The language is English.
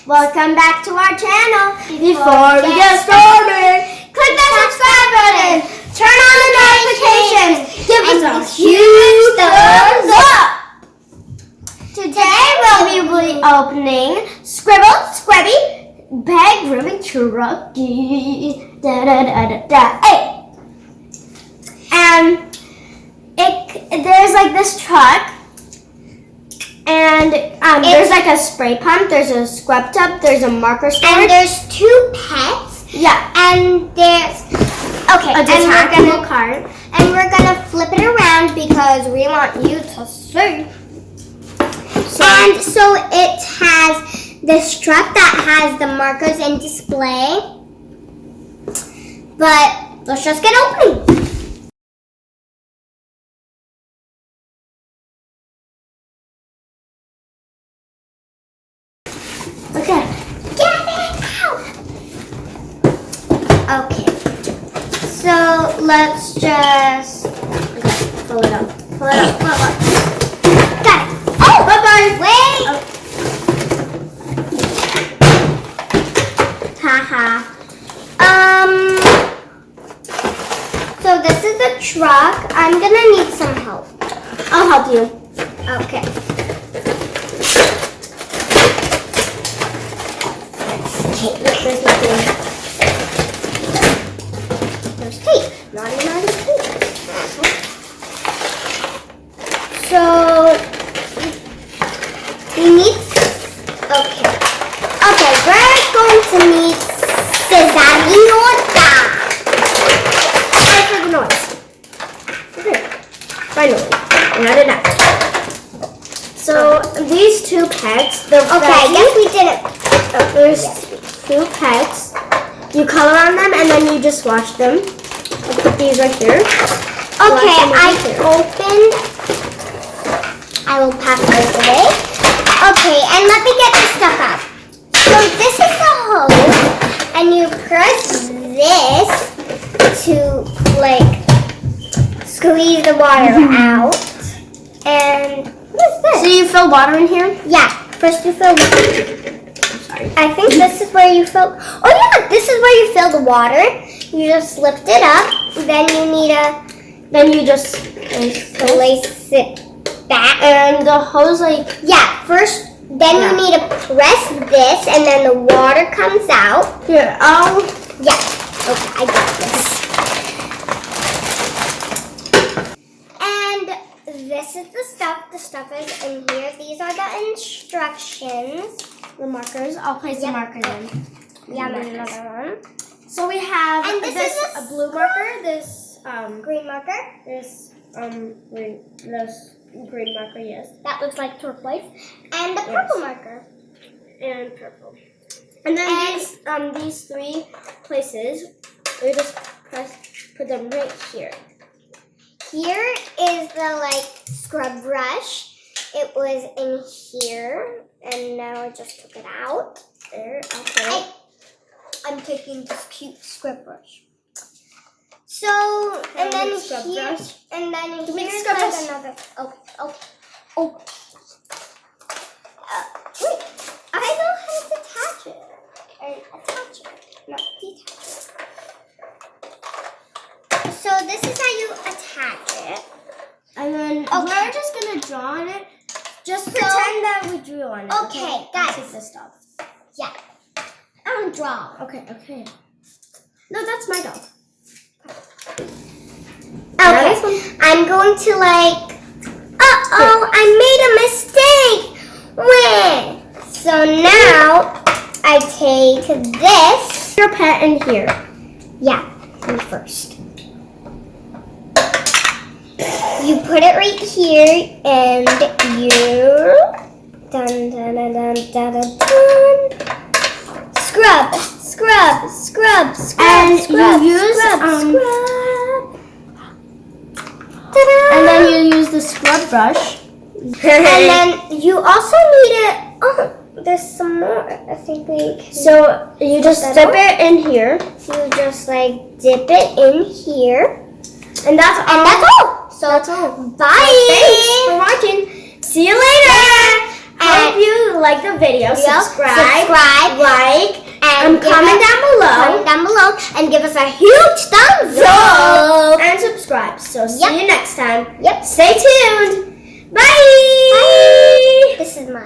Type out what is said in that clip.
Welcome back to our channel. Before we get started, click that subscribe button, turn on the notifications, give us a huge thumbs up. Today we'll be opening Scribble Scrubbie Pet Grooming Trucky. And there's like this truck. And there's like a spray pump, there's a scrub tub, there's a marker storage. And there's two pets. Yeah. And there's a detachable cart. And we're gonna flip it around because we want you to see. And so it has this truck that has the markers and display. But let's just get opening. Okay. Get it out! Okay. So let's just Pull it up. Pull it up. Pull it up. got it. Oh, Bye-bye. Wait. Oh. Haha. So this is a truck. I'm gonna need some help. I'll help you. Okay. There's nothing. There's tape. Naughty tape. So we need. Okay. Okay, we're going to need Cesarinota. Check for the noise. Okay. Finally. We had it out. So these two pets, they're Okay, I guess we did it. There's two pets. You color on them and then you just wash them. I'll put these right here. Okay, I will pass those away. Okay, and let me get the stuff out. So this is the hose, and you press this to like squeeze the water out. And what is this? So you fill water in here? Yeah, first you fill water. I think this is where you fill. Oh yeah, this is where you fill the water. You just lift it up. Then you need a. Then you just place it back. And the hose like First. Then you need to press this, and then the water comes out. here. Yeah. Okay, I got this. And this is the stuff. The stuff is in here. These are the instructions. the markers. I'll place the markers in. Yeah, another one. So we have And this is a blue marker. This Green marker. this green marker. Yes. That looks like turquoise. And the purple marker. And purple. And then these three places, we just put them right here. Here is the scrub brush. It was in here, and now I just took it out. There, okay. I'm taking this cute scrub brush. So, and then here, and then here's another. Oh. Wait, I know how to detach it. Or attach it, not detach it. So this is how you attach it. And then we're just gonna draw on it. Just pretend that we drew on it. Okay, guys. Take this stuff. Yeah. I want to draw. Okay. No, that's my dog. Okay. I'm going to I made a mistake. Wait. So now I take this. Your pet in here. Yeah. And first. You put it right here, and you dun dun dun dun dun dun dun. Scrub. And you use scrub. And then you use the scrub brush. And then you also need it. Oh, there's some more. I think we can. So you just dip it in here. You just dip it in here. And that's all. And that's all. So that's all. Bye. Thanks for watching. See you later. Hope you like the video. Subscribe, like, and comment down below and give us a huge thumbs up and subscribe. So see you next time. Yep. Stay tuned. Bye.